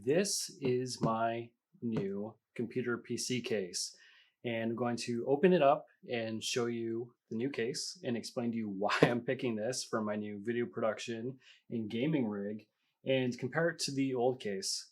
This is my new computer PC case, and I'm going to open it up and show you the new case and explain to you why I'm picking this for my new video production and gaming rig and compare it to the old case.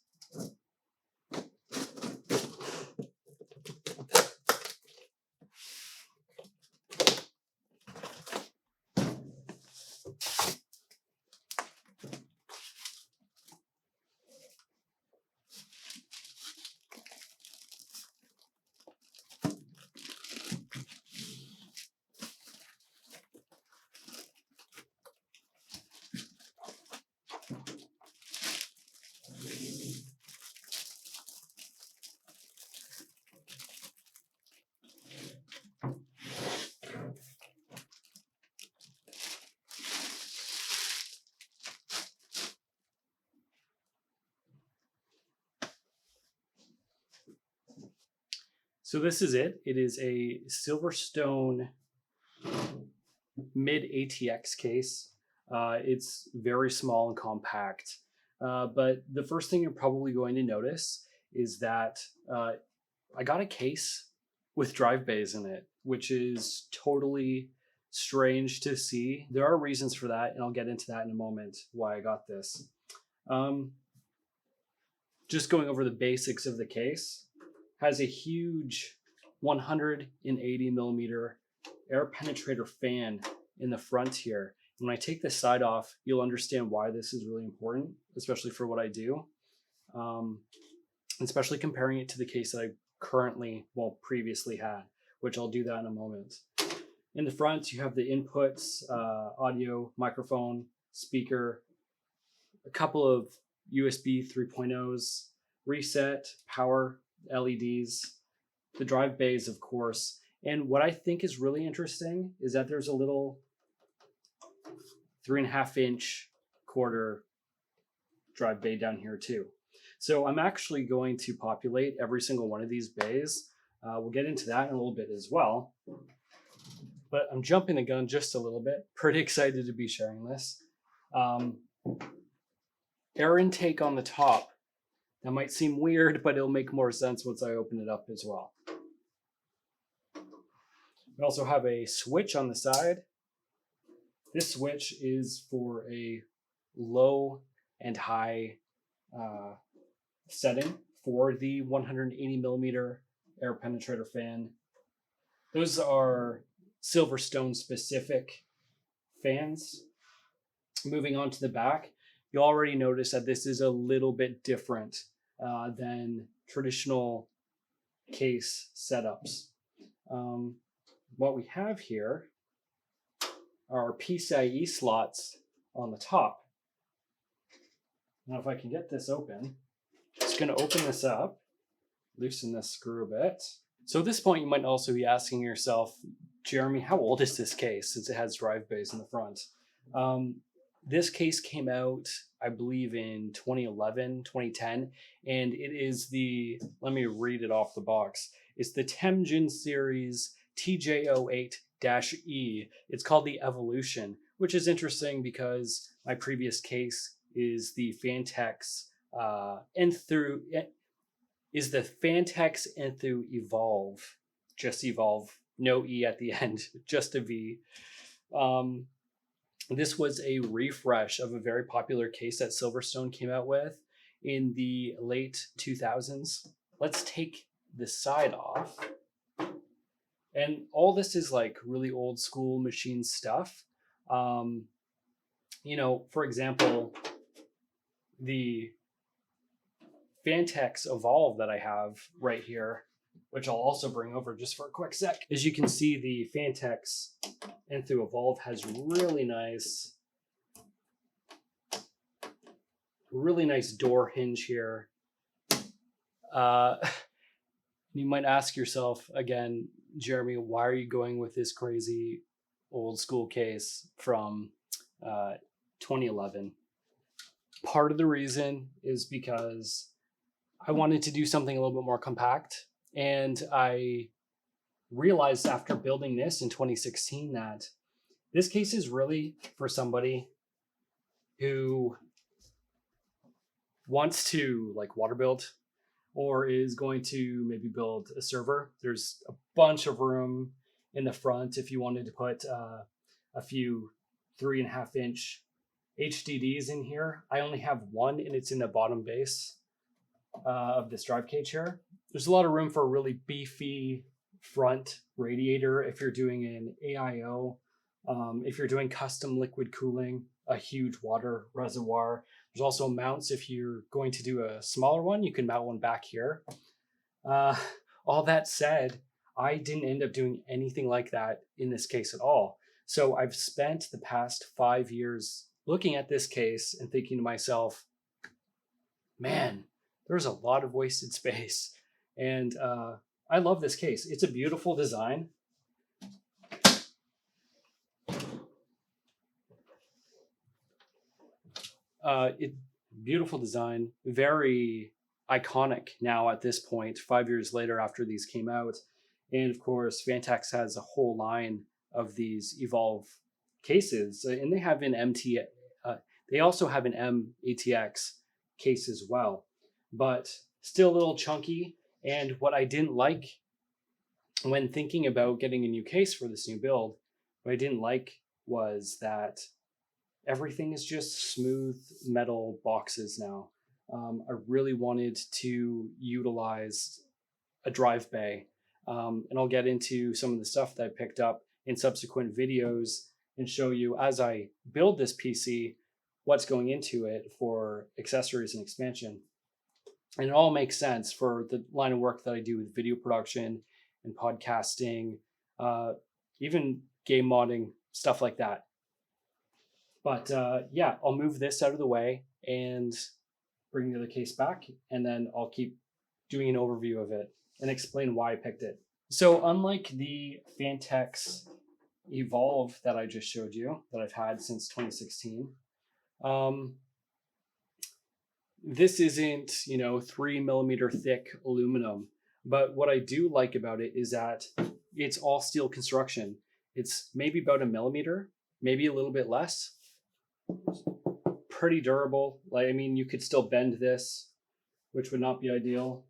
So this is it. It is a SilverStone mid ATX case. It's very small and compact. But the first thing you're probably going to notice is that I got a case with drive bays in it, which is totally strange to see. There are reasons for that, and I'll get into that in a moment, why I got this. Just going over the basics of the case, has a huge 180 millimeter air penetrator fan in the front here. When I take this side off, you'll understand why this is really important, especially for what I do, especially comparing it to the case that I previously had, which I'll do that in a moment. In the front, you have the inputs, audio, microphone, speaker, a couple of USB 3.0s, reset, power, LEDs, the drive bays, of course. And what I think is really interesting is that there's a little 3.5-inch quarter drive bay down here too. So I'm actually going to populate every single one of these bays. We'll get into that in a little bit as well. But I'm jumping the gun just a little bit. Pretty excited to be sharing this. Air intake on the top. That might seem weird, but it'll make more sense once I open it up as well. We also have a switch on the side. This switch is for a low and high setting for the 180 millimeter air penetrator fan. Those are SilverStone specific fans. Moving on to the back, you already notice that this is a little bit different than traditional case setups. What we have here are PCIe slots on the top. Now, if I can get this open, just going to open this up, loosen this screw a bit. So at this point, you might also be asking yourself, Jeremy, how old is this case since it has drive bays in the front? This case came out, I believe, in 2011, 2010, and it is the, let me read it off the box. It's the Temjin series TJ08-E. It's called the Evolution, which is interesting because my previous case is the Fantex Enthru Evolve, just Evolve, no E at the end, just a V. This was a refresh of a very popular case that SilverStone came out with in the late 2000s. Let's take the side off. And all this is like really old school machine stuff. You know, for example, the Fantex Evolve that I have right here, which I'll also bring over just for a quick sec. As you can see, the Fantex Enthru Evolve has really nice door hinge here. You might ask yourself again, Jeremy, why are you going with this crazy old school case from 2011? Part of the reason is because I wanted to do something a little bit more compact, and I realized after building this in 2016 that this case is really for somebody who wants to like water build or is going to maybe build a server, there's a bunch of room in the front if you wanted to put a few 3.5-inch HDDs in here. I only have one and it's in the bottom base of this drive cage here. There's a lot of room for a really beefy front radiator if you're doing an AIO. If you're doing custom liquid cooling, a huge water reservoir. There's also mounts if you're going to do a smaller one, you can mount one back here. All that said, I didn't end up doing anything like that in this case at all. So I've spent the past 5 years looking at this case and thinking to myself, man, there's a lot of wasted space. And I love this case. It's a beautiful design. Beautiful design, very iconic now at this point, 5 years later after these came out. And of course, Vantax has a whole line of these Evolve cases, and they have an they also have an M-ATX case as well, but still a little chunky. And what I didn't like when thinking about getting a new case for this new build, what I didn't like was that everything is just smooth metal boxes now. I really wanted to utilize a drive bay, and I'll get into some of the stuff that I picked up in subsequent videos and show you as I build this PC what's going into it for accessories and expansion. And it all makes sense for the line of work that I do with video production and podcasting, even game modding, stuff like that. But yeah, I'll move this out of the way and bring the other case back, and then I'll keep doing an overview of it and explain why I picked it. So unlike the Vantax Evolve that I just showed you, that I've had since 2016, this isn't, 3mm thick aluminum. But what I do like about it is that it's all steel construction. It's maybe about a millimeter, maybe a little bit less. Pretty durable. You could still bend this, which would not be ideal.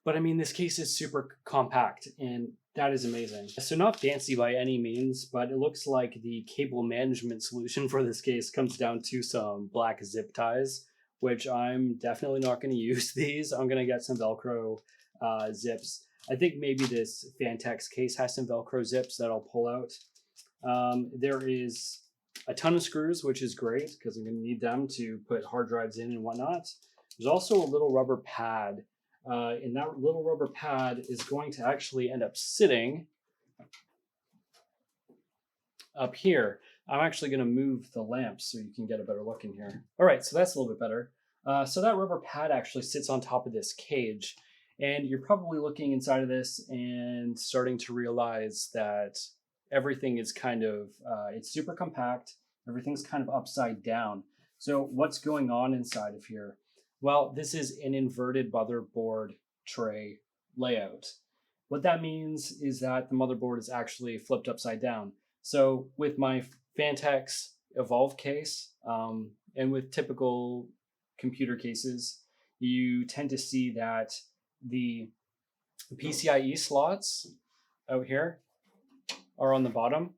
But this case is super compact, and that is amazing. So not fancy by any means, but it looks like the cable management solution for this case comes down to some black zip ties, which I'm definitely not going to use these. I'm going to get some Velcro zips. I think maybe this Vantax case has some Velcro zips that I'll pull out. There is a ton of screws, which is great because I'm going to need them to put hard drives in and whatnot. There's also a little rubber pad, and that little rubber pad is going to actually end up sitting up here. I'm actually going to move the lamp so you can get a better look in here. All right, so that's a little bit better. So that rubber pad actually sits on top of this cage, and you're probably looking inside of this and starting to realize that everything is kind of, it's super compact. Everything's kind of upside down. So what's going on inside of here? Well, this is an inverted motherboard tray layout. What that means is that the motherboard is actually flipped upside down. So with my Vantax Evolve case, and with typical computer cases, you tend to see that the PCIe slots out here are on the bottom,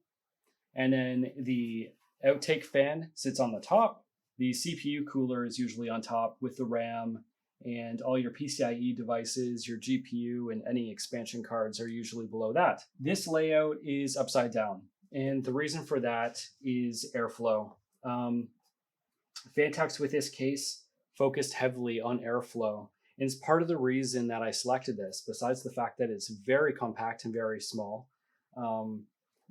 and then the outtake fan sits on the top. The CPU cooler is usually on top with the RAM, and all your PCIe devices, your GPU, and any expansion cards are usually below that. This layout is upside down, and the reason for that is airflow. Vantax with this case focused heavily on airflow, and it's part of the reason that I selected this, besides the fact that it's very compact and very small.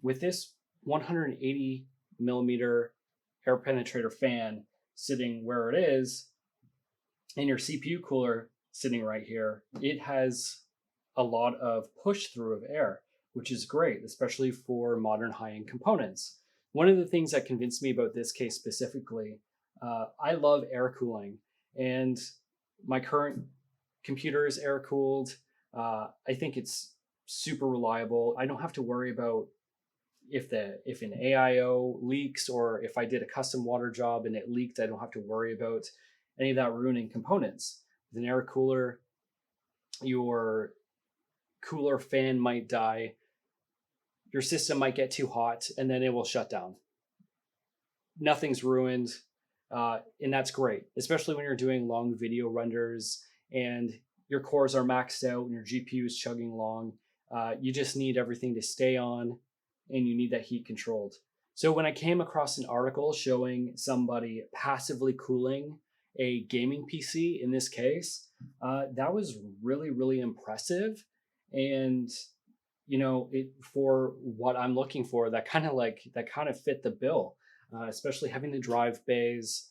With this 180 millimeter air penetrator fan sitting where it is, and your CPU cooler sitting right here, it has a lot of push through of air, which is great, especially for modern high-end components. One of the things that convinced me about this case specifically, I love air cooling, and my current computer is air cooled. I think it's super reliable. I don't have to worry about if an AIO leaks, or if I did a custom water job and it leaked, I don't have to worry about any of that ruining components. With an air cooler, your cooler fan might die, your system might get too hot, and then it will shut down. Nothing's ruined, and that's great, especially when you're doing long video renders and your cores are maxed out and your GPU is chugging along. You just need everything to stay on, and you need that heat controlled. So when I came across an article showing somebody passively cooling a gaming PC in this case, that was really, really impressive. And for what I'm looking for, that kind of fit the bill, especially having the drive bays.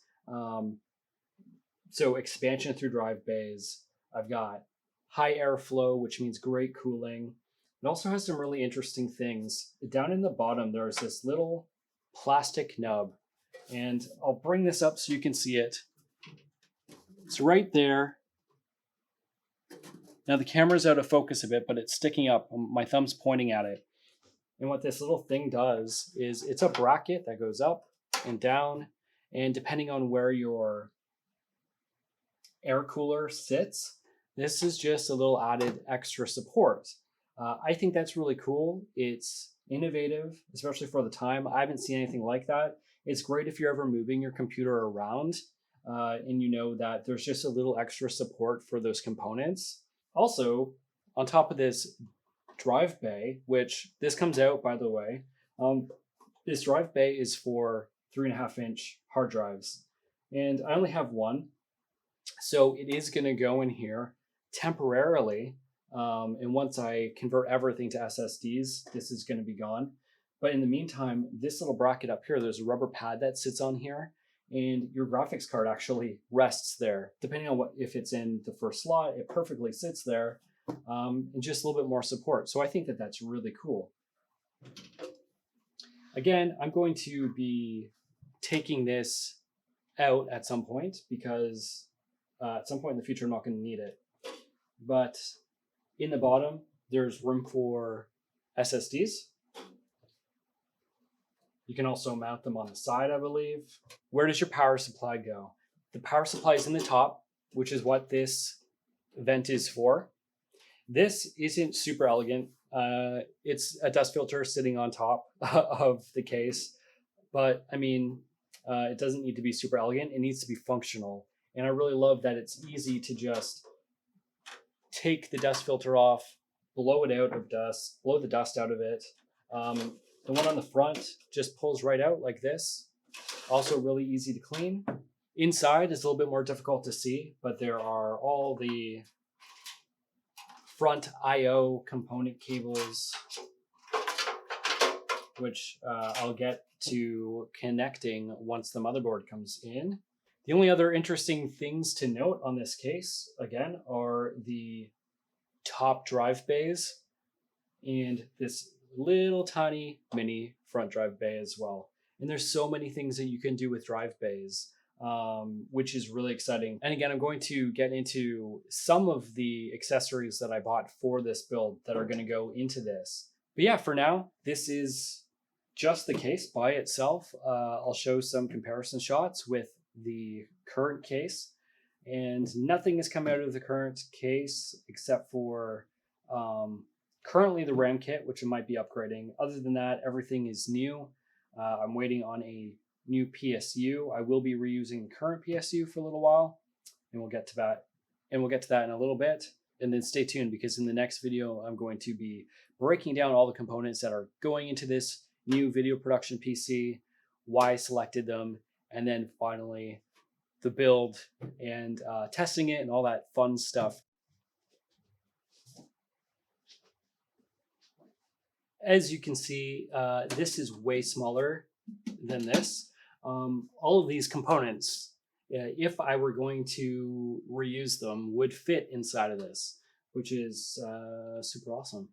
So expansion through drive bays. I've got high airflow, which means great cooling. It also has some really interesting things. Down in the bottom, there's this little plastic nub, and I'll bring this up so you can see it. It's right there. Now the camera's out of focus a bit, but it's sticking up. My thumb's pointing at it. And what this little thing does is it's a bracket that goes up and down, and depending on where your air cooler sits, this is just a little added extra support. I think that's really cool. It's innovative, especially for the time. I haven't seen anything like that. It's great if you're ever moving your computer around and you know that there's just a little extra support for those components. Also, on top of this drive bay, which this comes out, by the way, this drive bay is for 3.5-inch hard drives. And I only have one. So it is going to go in here temporarily. And once I convert everything to SSDs, this is going to be gone. But in the meantime, this little bracket up here, there's a rubber pad that sits on here, and your graphics card actually rests there. Depending on if it's in the first slot, it perfectly sits there, and just a little bit more support. So I think that that's really cool. Again, I'm going to be taking this out at some point because at some point in the future, I'm not going to need it. But in the bottom, there's room for SSDs. You can also mount them on the side, I believe. Where does your power supply go? The power supply is in the top, which is what this vent is for. This isn't super elegant. It's a dust filter sitting on top of the case. But I mean, it doesn't need to be super elegant. It needs to be functional. And I really love that it's easy to just take the dust filter off, blow it out of dust, blow the dust out of it. The one on the front just pulls right out like this. Also really easy to clean. Inside is a little bit more difficult to see, but there are all the front I/O component cables, which I'll get to connecting once the motherboard comes in. The only other interesting things to note on this case, again, are the top drive bays and this little tiny mini front drive bay as well. And there's so many things that you can do with drive bays, which is really exciting. And again, I'm going to get into some of the accessories that I bought for this build that are going to go into this. But yeah, for now, this is just the case by itself. I'll show some comparison shots with the current case, and nothing has come out of the current case except for currently the RAM kit, which I might be upgrading. Other than that, everything is new. I'm waiting on a new PSU. I will be reusing the current PSU for a little while, and we'll get to that. And we'll get to that in a little bit. And then stay tuned, because in the next video, I'm going to be breaking down all the components that are going into this new video production PC, why I selected them, and then finally the build and testing it and all that fun stuff. As you can see, this is way smaller than this. All of these components, if I were going to reuse them, would fit inside of this, which is super awesome.